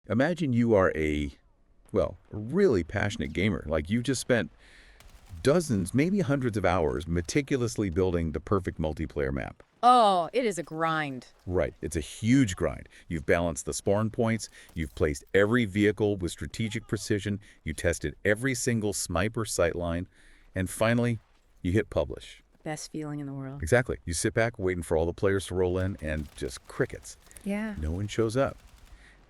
Imagine you are a really passionate gamer. Like you just spent dozens, maybe hundreds of hours meticulously building the perfect multiplayer map. Oh, it is a grind. Right, it's a huge grind. You've balanced the spawn points, you've placed every vehicle with strategic precision, you tested every single sniper sightline, and finally, you hit publish. Best feeling in the world. Exactly. You sit back waiting for all the players to roll in and just crickets. Yeah. No one shows up.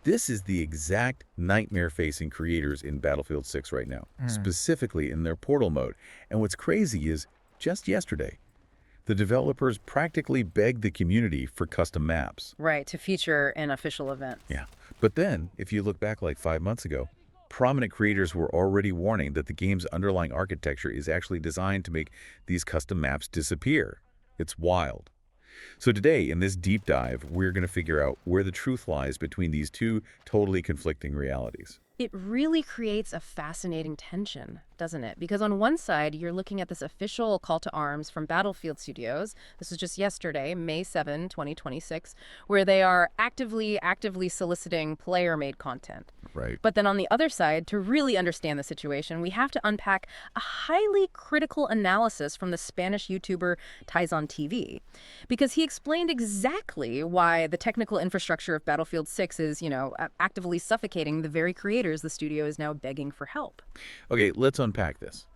This is the exact nightmare facing creators in Battlefield 6 right now, specifically in their portal mode. And what's crazy is, just yesterday, the developers practically begged the community for custom maps. Right, to feature an official event. Yeah. But then, if you look back like 5 months ago, prominent creators were already warning that the game's underlying architecture is actually designed to make these custom maps disappear. It's wild. So today, in this deep dive, we're going to figure out where the truth lies between these two totally conflicting realities. It really creates a fascinating tension, doesn't it? Because on one side, you're looking at this official call to arms from Battlefield Studios. This was just yesterday, May 7, 2026, where they are actively soliciting player-made content. Right. But then on the other side, to really understand the situation, we have to unpack a highly critical analysis from the Spanish YouTuber Tyson TV. Because he explained exactly why the technical infrastructure of Battlefield 6 is, actively suffocating the very creators the studio is now begging for help. Okay, let's unpack this.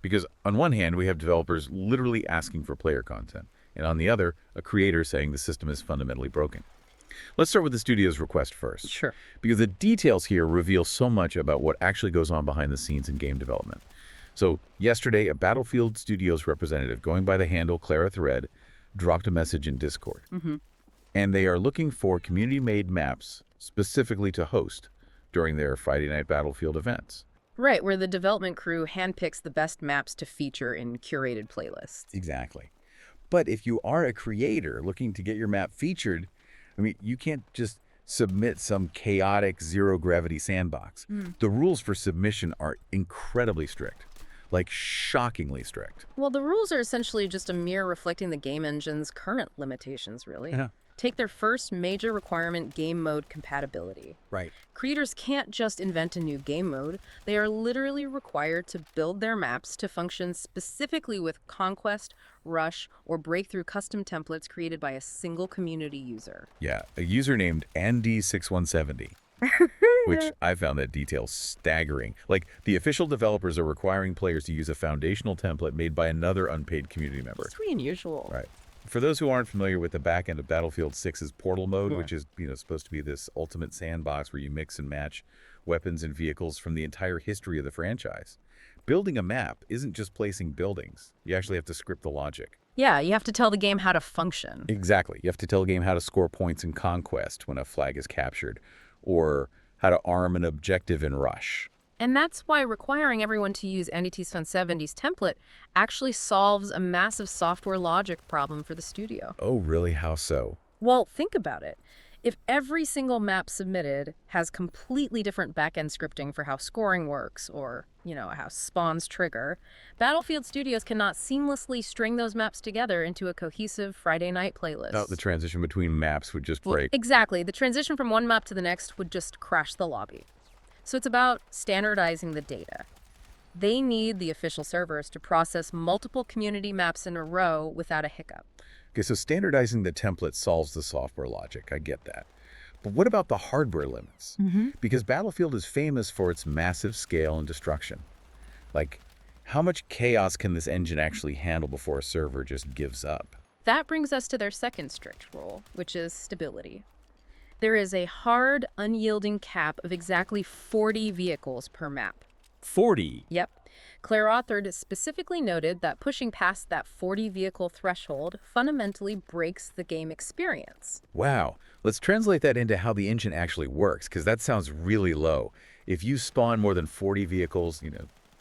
Because on one hand, we have developers literally asking for player content, and on the other, a creator saying the system is fundamentally broken. Let's start with the studio's request first. Sure. Because the details here reveal so much about what actually goes on behind the scenes in game development. So yesterday, a Battlefield Studios representative going by the handle Clara Thread dropped a message in Discord. And they are looking for community-made maps specifically to host during their Friday Night Battlefield events. Right, where the development crew handpicks the best maps to feature in curated playlists. Exactly. But if you are a creator looking to get your map featured, you can't just submit some chaotic zero-gravity sandbox. The rules for submission are incredibly strict, like shockingly strict. Well, the rules are essentially just a mirror reflecting the game engine's current limitations, really. Yeah. Take their first major requirement, game mode compatibility. Right. Creators can't just invent a new game mode. They are literally required to build their maps to function specifically with Conquest, Rush, or Breakthrough custom templates created by a single community user. Yeah, a user named Andy6170, which I found that detail staggering. Like, the official developers are requiring players to use a foundational template made by another unpaid community member. It's pretty unusual. Right. For those who aren't familiar with the back end of Battlefield 6's portal mode, Yeah. which is supposed to be this ultimate sandbox where you mix and match weapons and vehicles from the entire history of the franchise, building a map isn't just placing buildings. You actually have to script the logic. Yeah, you have to tell the game how to function. Exactly. You have to tell the game how to score points in Conquest when a flag is captured, or how to arm an objective in Rush. And that's why requiring everyone to use NDT-70's template actually solves a massive software logic problem for the studio. Oh, really? How so? Well, think about it. If every single map submitted has completely different back-end scripting for how scoring works or, how spawns trigger, Battlefield Studios cannot seamlessly string those maps together into a cohesive Friday night playlist. Oh, the transition between maps would just break. Exactly. The transition from one map to the next would just crash the lobby. So it's about standardizing the data. They need the official servers to process multiple community maps in a row without a hiccup. Okay, so standardizing the template solves the software logic. I get that. But what about the hardware limits? Because Battlefield is famous for its massive scale and destruction. Like, how much chaos can this engine actually handle before a server just gives up? That brings us to their second strict rule, which is stability. There is a hard, unyielding cap of exactly 40 vehicles per map. 40? Yep. Claire authored specifically noted that pushing past that 40 vehicle threshold fundamentally breaks the game experience. Wow. Let's translate that into how the engine actually works, because that sounds really low. If you spawn more than 40 vehicles,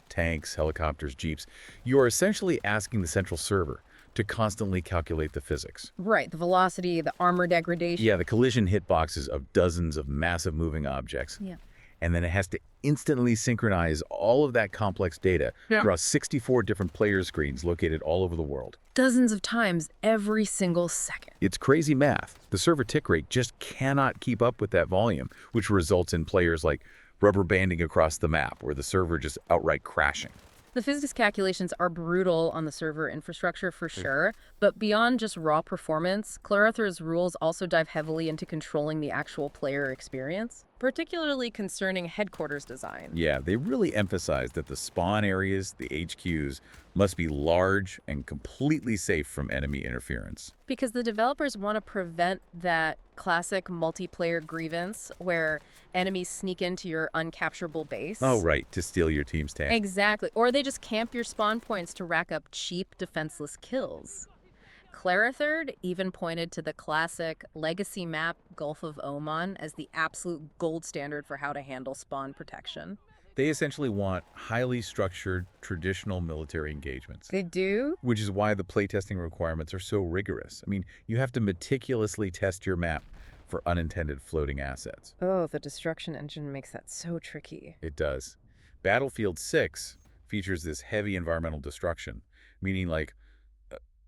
tanks, helicopters, jeeps, you are essentially asking the central server to constantly calculate the physics. Right, the velocity, the armor degradation. Yeah, the collision hitboxes of dozens of massive moving objects. Yeah. and then it has to instantly synchronize all of that complex data across 64 different player screens located all over the world. Dozens of times every single second. It's crazy math. The server tick rate just cannot keep up with that volume, which results in players like rubber banding across the map, or the server just outright crashing. The physics calculations are brutal on the server infrastructure for sure, but beyond just raw performance, Clarither's rules also dive heavily into controlling the actual player experience, particularly concerning headquarters design. Yeah, they really emphasize that the spawn areas, the HQs, must be large and completely safe from enemy interference. Because the developers want to prevent that classic multiplayer grievance where enemies sneak into your uncapturable base. Oh, right, to steal your team's tank. Exactly. Or they just camp your spawn points to rack up cheap, defenseless kills. Claritherd even pointed to the classic legacy map Gulf of Oman as the absolute gold standard for how to handle spawn protection. They essentially want highly structured, traditional military engagements. They do? Which is why the playtesting requirements are so rigorous. I mean, you have to meticulously test your map for unintended floating assets. Oh, the destruction engine makes that so tricky. It does. Battlefield 6 features this heavy environmental destruction, meaning like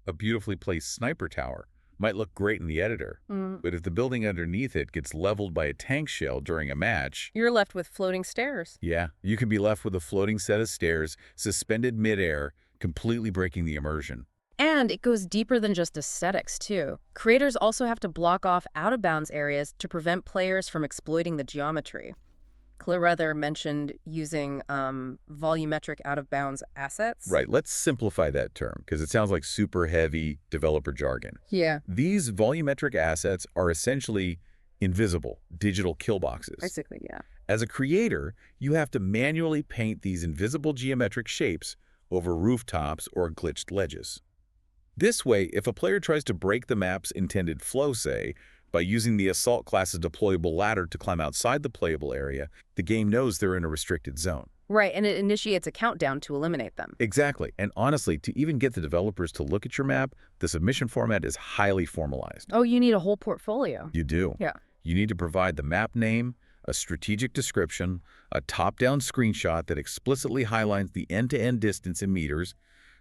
a beautifully placed sniper tower might look great in the editor, but if the building underneath it gets leveled by a tank shell during a match, you're left with floating stairs. Yeah, you can be left with a floating set of stairs, suspended midair, completely breaking the immersion. And it goes deeper than just aesthetics, too. Creators also have to block off out-of-bounds areas to prevent players from exploiting the geometry. Claritherd mentioned using volumetric out-of-bounds assets. Right, let's simplify that term, because it sounds like super heavy developer jargon. Yeah. These volumetric assets are essentially invisible digital kill boxes. Basically, yeah. As a creator, you have to manually paint these invisible geometric shapes over rooftops or glitched ledges. This way, if a player tries to break the map's intended flow, say, by using the Assault class's deployable ladder to climb outside the playable area, the game knows they're in a restricted zone. Right, and it initiates a countdown to eliminate them. Exactly. And honestly, to even get the developers to look at your map, the submission format is highly formalized. Oh, you need a whole portfolio. You do. Yeah. You need to provide the map name, a strategic description, a top-down screenshot that explicitly highlights the end-to-end distance in meters,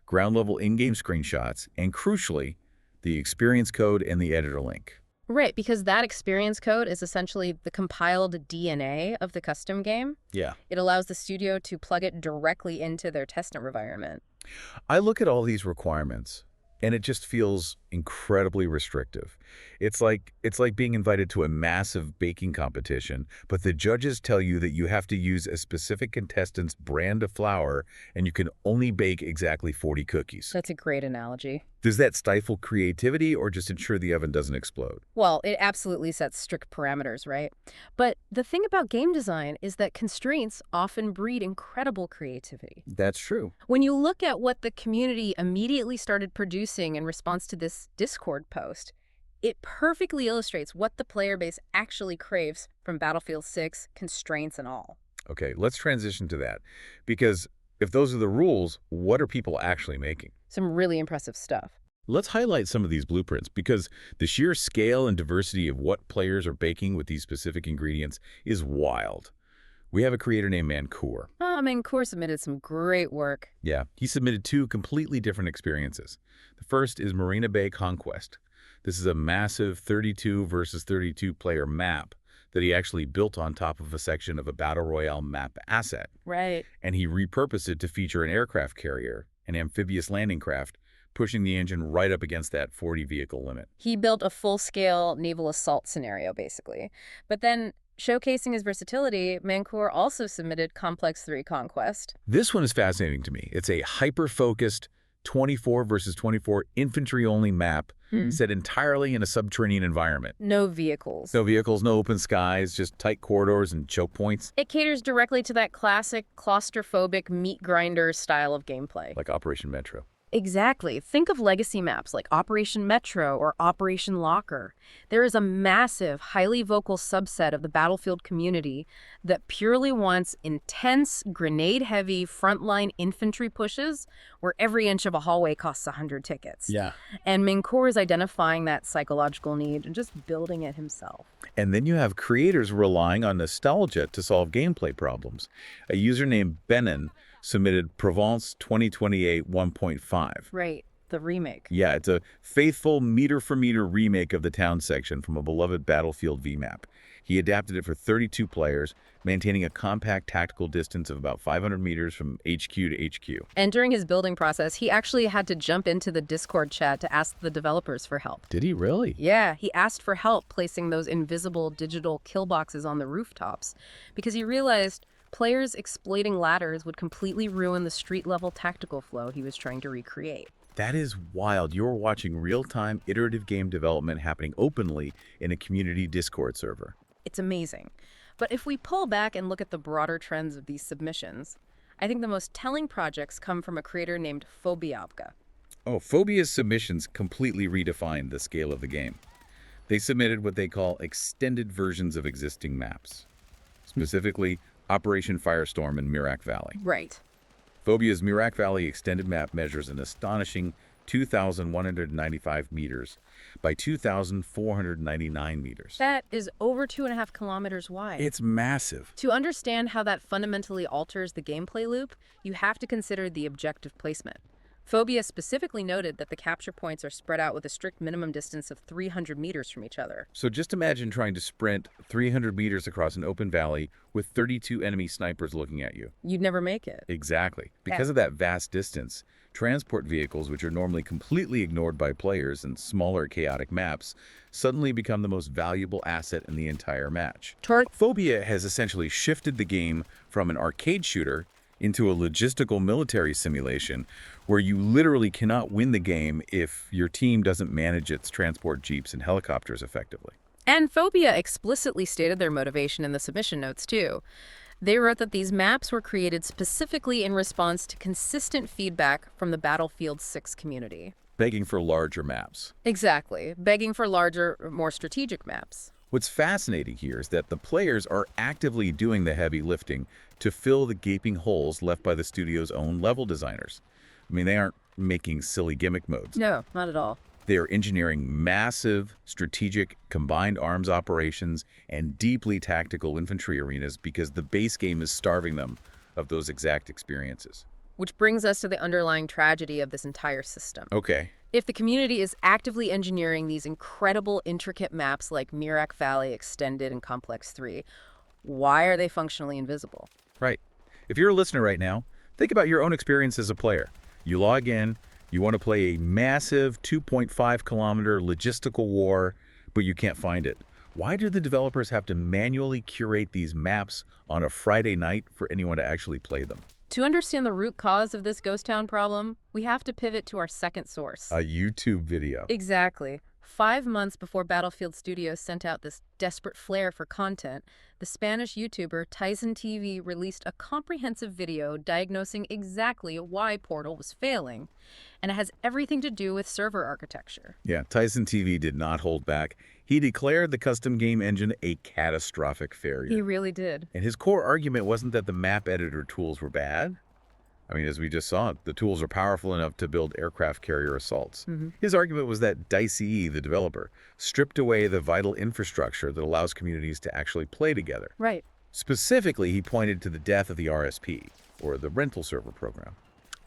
ground-level in-game screenshots, and crucially, the experience code and the editor link. Right, because that experience code is essentially the compiled DNA of the custom game. Yeah. It allows the studio to plug it directly into their test environment. I look at all these requirements, and it just feels incredibly restrictive. It's like being invited to a massive baking competition, but the judges tell you that you have to use a specific contestant's brand of flour, and you can only bake exactly 40 cookies. That's a great analogy. Does that stifle creativity or just ensure the oven doesn't explode? Well, it absolutely sets strict parameters, right? But the thing about game design is that constraints often breed incredible creativity. That's true. When you look at what the community immediately started producing in response to this Discord post, it perfectly illustrates what the player base actually craves from Battlefield 6, constraints and all. Okay, let's transition to that. Because if those are the rules, what are people actually making? Some really impressive stuff. Let's highlight some of these blueprints, because the sheer scale and diversity of what players are baking with these specific ingredients is wild. We have a creator named Mancour. Mancour submitted some great work. Yeah, he submitted 2 completely different experiences. The first is Marina Bay Conquest. This is a massive 32 versus 32 player map that he actually built on top of a section of a Battle Royale map asset. Right. And he repurposed it to feature an aircraft carrier, an amphibious landing craft, pushing the engine right up against that 40 vehicle limit. He built a full-scale naval assault scenario, basically. But then, showcasing his versatility, Mancour also submitted Complex 3 Conquest. This one is fascinating to me. It's a hyper-focused 24 versus 24 infantry-only map set entirely in a subterranean environment. No vehicles. No vehicles, no open skies, just tight corridors and choke points. It caters directly to that classic claustrophobic meat grinder style of gameplay. Like Operation Metro. Exactly. Think of legacy maps like Operation Metro or Operation Locker. There is a massive, highly vocal subset of the Battlefield community that purely wants intense, grenade-heavy frontline infantry pushes where every inch of a hallway costs 100 tickets. Yeah. And Minkor is identifying that psychological need and just building it himself. And then you have creators relying on nostalgia to solve gameplay problems. A user named Benin submitted Provence 2028 1.5. Right. The remake. Yeah, it's a faithful meter-for-meter remake of the town section from a beloved Battlefield VMap. He adapted it for 32 players, maintaining a compact tactical distance of about 500 meters from HQ to HQ. And during his building process, he actually had to jump into the Discord chat to ask the developers for help. Did he really? Yeah, he asked for help placing those invisible digital kill boxes on the rooftops because he realized players exploiting ladders would completely ruin the street-level tactical flow he was trying to recreate. That is wild. You're watching real-time iterative game development happening openly in a community Discord server. It's amazing. But if we pull back and look at the broader trends of these submissions, I think the most telling projects come from a creator named Phobiabka. Oh, Phobia's submissions completely redefined the scale of the game. They submitted what they call extended versions of existing maps, specifically Operation Firestorm in Mirak Valley. Right. Phobia's Mirak Valley extended map measures an astonishing 2,195 meters by 2,499 meters. That is over 2.5 kilometers wide. It's massive. To understand how that fundamentally alters the gameplay loop, you have to consider the objective placement. Phobia specifically noted that the capture points are spread out with a strict minimum distance of 300 meters from each other. So just imagine trying to sprint 300 meters across an open valley with 32 enemy snipers looking at you. You'd never make it. Exactly. Because of that vast distance, transport vehicles, which are normally completely ignored by players in smaller chaotic maps, suddenly become the most valuable asset in the entire match. Phobia has essentially shifted the game from an arcade shooter into a logistical military simulation where you literally cannot win the game if your team doesn't manage its transport jeeps and helicopters effectively. And Phobia explicitly stated their motivation in the submission notes, too. They wrote that these maps were created specifically in response to consistent feedback from the Battlefield 6 community. Begging for larger maps. Exactly, begging for larger, more strategic maps. What's fascinating here is that the players are actively doing the heavy lifting to fill the gaping holes left by the studio's own level designers. I mean, they aren't making silly gimmick modes. No, not at all. They are engineering massive, strategic, combined arms operations and deeply tactical infantry arenas because the base game is starving them of those exact experiences. Which brings us to the underlying tragedy of this entire system. Okay. If the community is actively engineering these incredible, intricate maps like Mirak Valley Extended and Complex 3, why are they functionally invisible? Right. If you're a listener right now, think about your own experience as a player. You log in, you want to play a massive 2.5-kilometer logistical war, but you can't find it. Why do the developers have to manually curate these maps on a Friday night for anyone to actually play them? To understand the root cause of this ghost town problem, we have to pivot to our second source. A YouTube video. Exactly. 5 months before Battlefield Studios sent out this desperate flare for content, the Spanish YouTuber Tyson TV released a comprehensive video diagnosing exactly why Portal was failing. And it has everything to do with server architecture. Yeah, Tyson TV did not hold back. He declared the custom game engine a catastrophic failure. He really did. And his core argument wasn't that the map editor tools were bad. I mean, as we just saw, the tools are powerful enough to build aircraft carrier assaults. His argument was that Dicey, the developer, stripped away the vital infrastructure that allows communities to actually play together. Right. Specifically, he pointed to the death of the RSP, or the rental server program.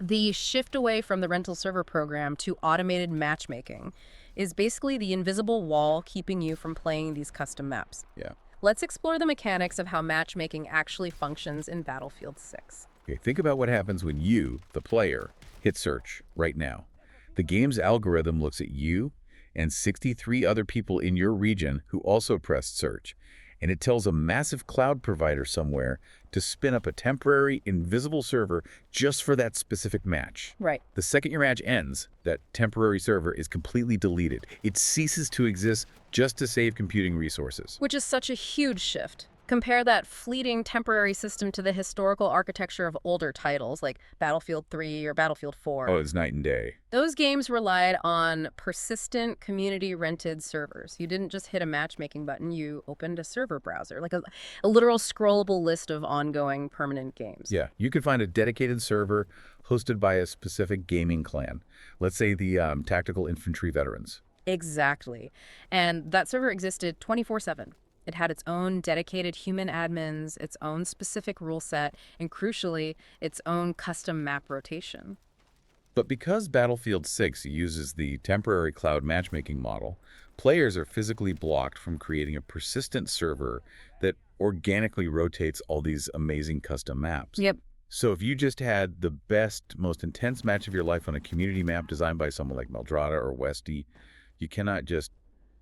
The shift away from the rental server program to automated matchmaking is basically the invisible wall keeping you from playing these custom maps. Yeah. Let's explore the mechanics of how matchmaking actually functions in Battlefield 6. Okay, think about what happens when you, the player, hit search right now. The game's algorithm looks at you and 63 other people in your region who also pressed search, and it tells a massive cloud provider somewhere to spin up a temporary, invisible server just for that specific match. Right. The second your match ends, that temporary server is completely deleted. It ceases to exist just to save computing resources. Which is such a huge shift. compare that fleeting temporary system to the historical architecture of older titles like Battlefield 3 or Battlefield 4. Oh, it's night and day. Those games relied on persistent community-rented servers. You didn't just hit a matchmaking button, you opened a server browser, like a literal scrollable list of ongoing permanent games. Yeah, you could find a dedicated server hosted by a specific gaming clan. Let's say the Tactical Infantry Veterans. Exactly. And that server existed 24/7. It had its own dedicated human admins, its own specific rule set, and crucially, its own custom map rotation. But because Battlefield 6 uses the temporary cloud matchmaking model, players are physically blocked from creating a persistent server that organically rotates all these amazing custom maps. Yep. So if you just had the best, most intense match of your life on a community map designed by someone like Meldrada or Westy, you cannot just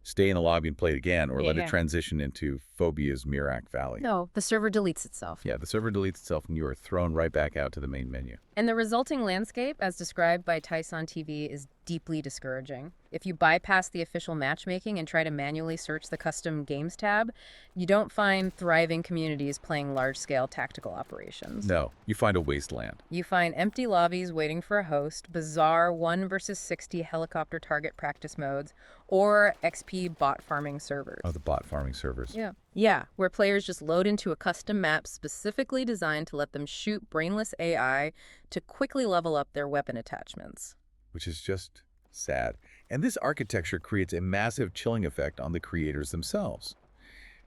stay in the lobby and play it again or let it transition into Phobia's Mirak Valley. No, the server deletes itself. Yeah, the server deletes itself and you are thrown right back out to the main menu. And the resulting landscape, as described by Tyson TV, is deeply discouraging. If you bypass the official matchmaking and try to manually search the custom games tab, you don't find thriving communities playing large-scale tactical operations. No, you find a wasteland. You find empty lobbies waiting for a host, bizarre 1 versus 60 helicopter target practice modes, or XP bot farming servers. Oh, the bot farming servers. Yeah, where players just load into a custom map specifically designed to let them shoot brainless AI to quickly level up their weapon attachments. Which is just sad. And this architecture creates a massive chilling effect on the creators themselves.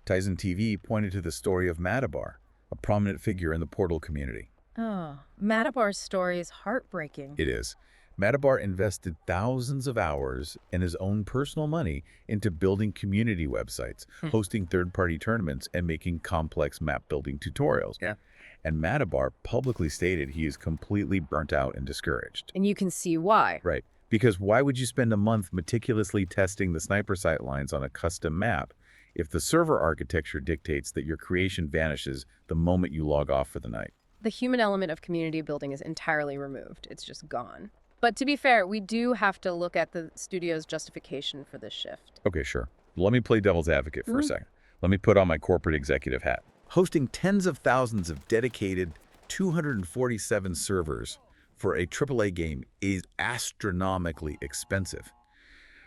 Tyson TV pointed to the story of Madabar, a prominent figure in the Portal community. Oh, Madabar's story is heartbreaking. It is. Madabar invested thousands of hours and his own personal money into building community websites, hosting third-party tournaments, and making complex map-building tutorials. Yeah. And Madabar publicly stated he is completely burnt out and discouraged. And you can see why. Right. Because why would you spend a month meticulously testing the sniper sight lines on a custom map if the server architecture dictates that your creation vanishes the moment you log off for the night? The human element of community building is entirely removed. It's just gone. But to be fair, we do have to look at the studio's justification for this shift. Okay, sure. Let me play devil's advocate for a second. Let me put on my corporate executive hat. Hosting tens of thousands of dedicated 247 servers for a AAA game is astronomically expensive.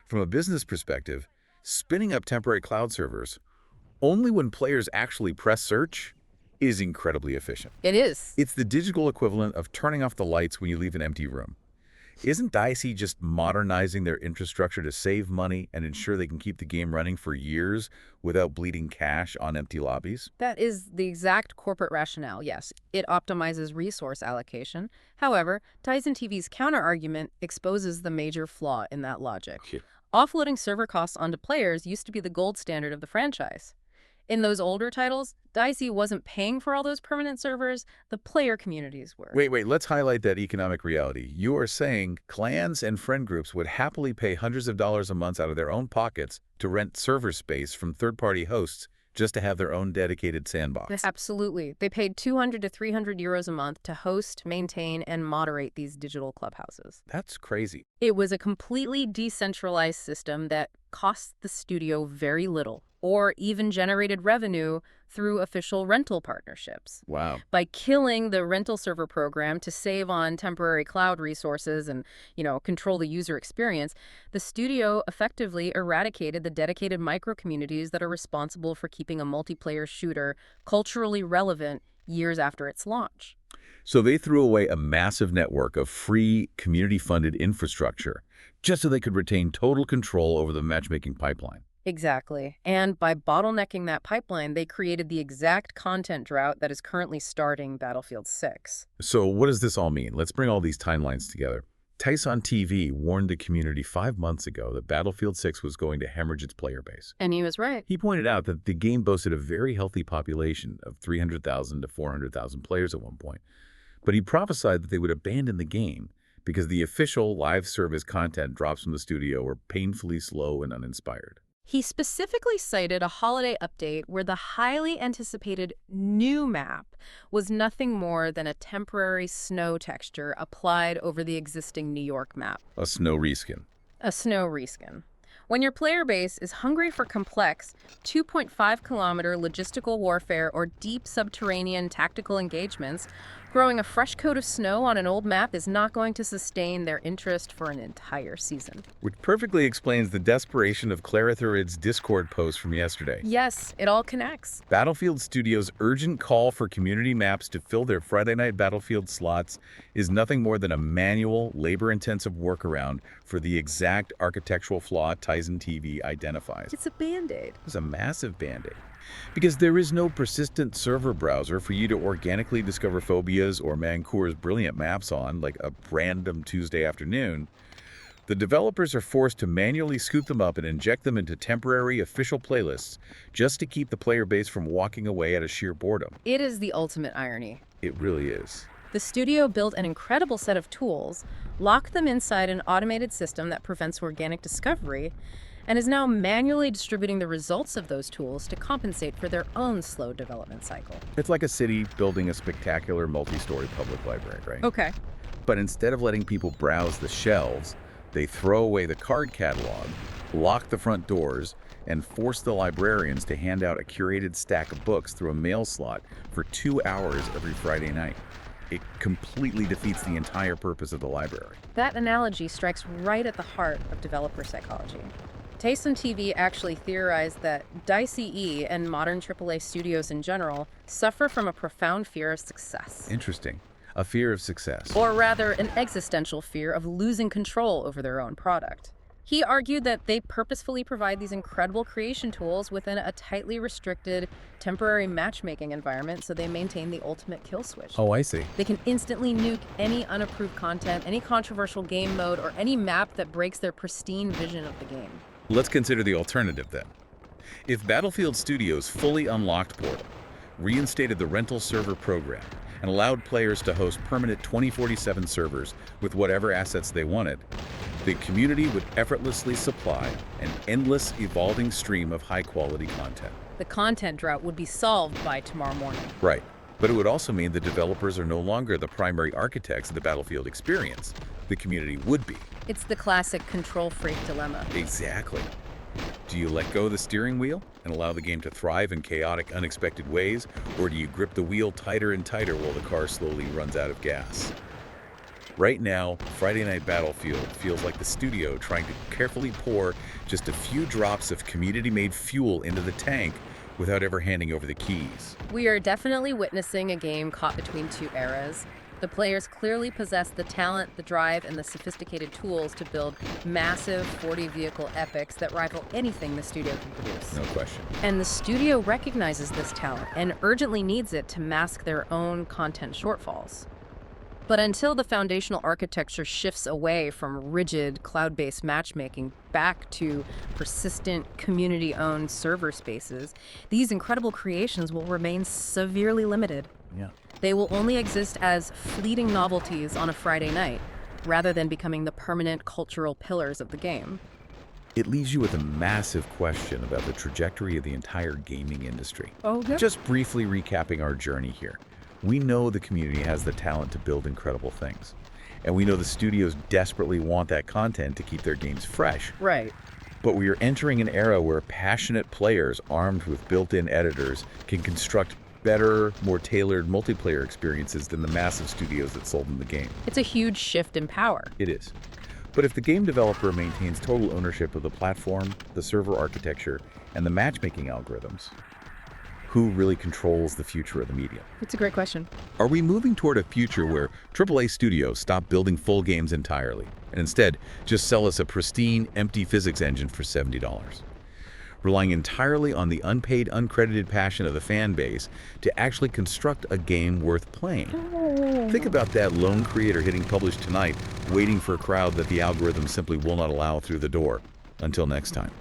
From a business perspective, spinning up temporary cloud servers only when players actually press search is incredibly efficient. It is. It's the digital equivalent of turning off the lights when you leave an empty room. Isn't DICE just modernizing their infrastructure to save money and ensure they can keep the game running for years without bleeding cash on empty lobbies? That is the exact corporate rationale, yes. It optimizes resource allocation. However, Tyson TV's counter-argument exposes the major flaw in that logic. Okay. Offloading server costs onto players used to be the gold standard of the franchise. In those older titles, DICE wasn't paying for all those permanent servers, the player communities were. Wait, let's highlight that economic reality. You are saying clans and friend groups would happily pay hundreds of dollars a month out of their own pockets to rent server space from third-party hosts just to have their own dedicated sandbox. Absolutely. They paid 200 to 300 euros a month to host, maintain, and moderate these digital clubhouses. That's crazy. It was a completely decentralized system that cost the studio very little, or even generated revenue through official rental partnerships. Wow. By killing the rental server program to save on temporary cloud resources and, control the user experience, the studio effectively eradicated the dedicated micro-communities that are responsible for keeping a multiplayer shooter culturally relevant years after its launch. So they threw away a massive network of free, community-funded infrastructure just so they could retain total control over the matchmaking pipeline. Exactly. And by bottlenecking that pipeline, they created the exact content drought that is currently starting Battlefield 6. So what does this all mean? Let's bring all these timelines together. Tyson TV warned the community 5 months ago that Battlefield 6 was going to hemorrhage its player base. And he was right. He pointed out that the game boasted a very healthy population of 300,000 to 400,000 players at one point. But he prophesied that they would abandon the game because the official live service content drops from the studio were painfully slow and uninspired. He specifically cited a holiday update where the highly anticipated new map was nothing more than a temporary snow texture applied over the existing New York map. A snow reskin. A snow reskin. When your player base is hungry for complex, 2.5-kilometer logistical warfare or deep subterranean tactical engagements, growing a fresh coat of snow on an old map is not going to sustain their interest for an entire season. Which perfectly explains the desperation of Clara Thurid's Discord post from yesterday. Yes, it all connects. Battlefield Studios' urgent call for community maps to fill their Friday Night Battlefield slots is nothing more than a manual, labor-intensive workaround for the exact architectural flaw Tizen TV identifies. It's a Band-Aid. It's a massive Band-Aid. Because there is no persistent server browser for you to organically discover phobias or Mancour's brilliant maps on, like a random Tuesday afternoon, the developers are forced to manually scoop them up and inject them into temporary official playlists just to keep the player base from walking away out of sheer boredom. It is the ultimate irony. It really is. The studio built an incredible set of tools, locked them inside an automated system that prevents organic discovery, and is now manually distributing the results of those tools to compensate for their own slow development cycle. It's like a city building a spectacular multi-story public library, right? Okay. But instead of letting people browse the shelves, they throw away the card catalog, lock the front doors, and force the librarians to hand out a curated stack of books through a mail slot for 2 hours every Friday night. It completely defeats the entire purpose of the library. That analogy strikes right at the heart of developer psychology. Tizen TV actually theorized that DICE and modern AAA studios in general suffer from a profound fear of success. Interesting. A fear of success. Or rather, an existential fear of losing control over their own product. He argued that they purposefully provide these incredible creation tools within a tightly restricted, temporary matchmaking environment so they maintain the ultimate kill switch. Oh, I see. They can instantly nuke any unapproved content, any controversial game mode, or any map that breaks their pristine vision of the game. Let's consider the alternative then. If Battlefield Studios fully unlocked Portal, reinstated the rental server program, and allowed players to host permanent 2047 servers with whatever assets they wanted, the community would effortlessly supply an endless, evolving stream of high-quality content. The content drought would be solved by tomorrow morning. Right. But it would also mean the developers are no longer the primary architects of the Battlefield experience. The community would be. It's the classic control freak dilemma. Exactly. Do you let go of the steering wheel and allow the game to thrive in chaotic, unexpected ways, or do you grip the wheel tighter and tighter while the car slowly runs out of gas? Right now, Friday Night Battlefield feels like the studio trying to carefully pour just a few drops of community-made fuel into the tank without ever handing over the keys. We are definitely witnessing a game caught between two eras. The players clearly possess the talent, the drive, and the sophisticated tools to build massive 40-vehicle epics that rival anything the studio can produce. No question. And the studio recognizes this talent and urgently needs it to mask their own content shortfalls. But until the foundational architecture shifts away from rigid, cloud-based matchmaking back to persistent, community-owned server spaces, these incredible creations will remain severely limited. Yeah. They will only exist as fleeting novelties on a Friday night, rather than becoming the permanent cultural pillars of the game. It leaves you with a massive question about the trajectory of the entire gaming industry. Oh, yeah. Just briefly recapping our journey here. We know the community has the talent to build incredible things. And we know the studios desperately want that content to keep their games fresh. Right. But we are entering an era where passionate players armed with built-in editors can construct better, more tailored multiplayer experiences than the massive studios that sold them the game. It's a huge shift in power. It is. But if the game developer maintains total ownership of the platform, the server architecture, and the matchmaking algorithms, who really controls the future of the medium? It's a great question. Are we moving toward a future where AAA studios stop building full games entirely and instead just sell us a pristine, empty physics engine for $70? Relying entirely on the unpaid, uncredited passion of the fan base to actually construct a game worth playing. Think about that lone creator hitting publish tonight, waiting for a crowd that the algorithm simply will not allow through the door. Until next time.